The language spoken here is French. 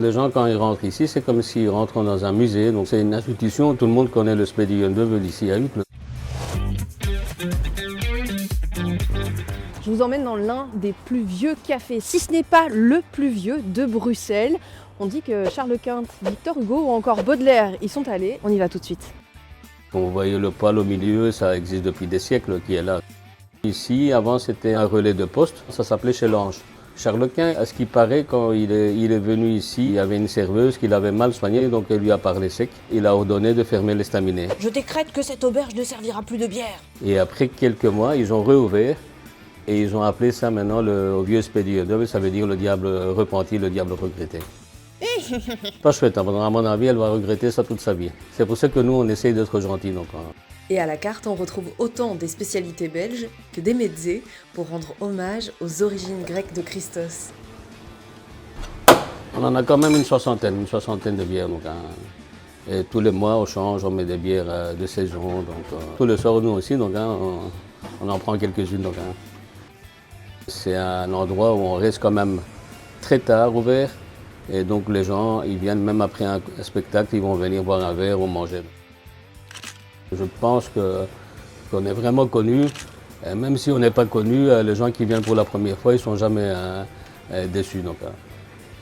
Les gens, quand ils rentrent ici, c'est comme s'ils rentrent dans un musée. Donc c'est une institution, tout le monde connaît le Spedition Double ici à Uccle. Je vous emmène dans l'un des plus vieux cafés, si ce n'est pas le plus vieux de Bruxelles. On dit que Charles Quint, Victor Hugo ou encore Baudelaire y sont allés. On y va tout de suite. Vous voyez le poêle au milieu, ça existe depuis des siècles qui est là. Ici, avant, c'était un relais de poste, ça s'appelait chez l'Ange. Charles Quint, à ce qui paraît, quand il est venu ici, il y avait une serveuse qui l'avait mal soignée, donc elle lui a parlé sec. Il a ordonné de fermer l'estaminet. Je décrète que cette auberge ne servira plus de bière. Et après quelques mois, ils ont réouvert et ils ont appelé ça maintenant le vieux Spedition Double, ça veut dire le diable repenti, le diable regretté. Pas chouette, hein, à mon avis, elle va regretter ça toute sa vie. C'est pour ça que nous, on essaye d'être gentils. Donc, hein. Et à la carte, on retrouve autant des spécialités belges que des mezzés pour rendre hommage aux origines grecques de Christos. On en a quand même une soixantaine de bières. Donc, hein. Et tous les mois, on change, on met des bières de saison. Donc, tous les soirs, nous aussi, donc, hein, on en prend quelques-unes. Donc, hein. C'est un endroit où on reste quand même très tard ouvert. Et donc les gens, ils viennent même après un spectacle, ils vont venir boire un verre ou manger. Je pense qu'on est vraiment connu. Même si on n'est pas connu, les gens qui viennent pour la première fois, ils ne sont jamais déçus. Donc,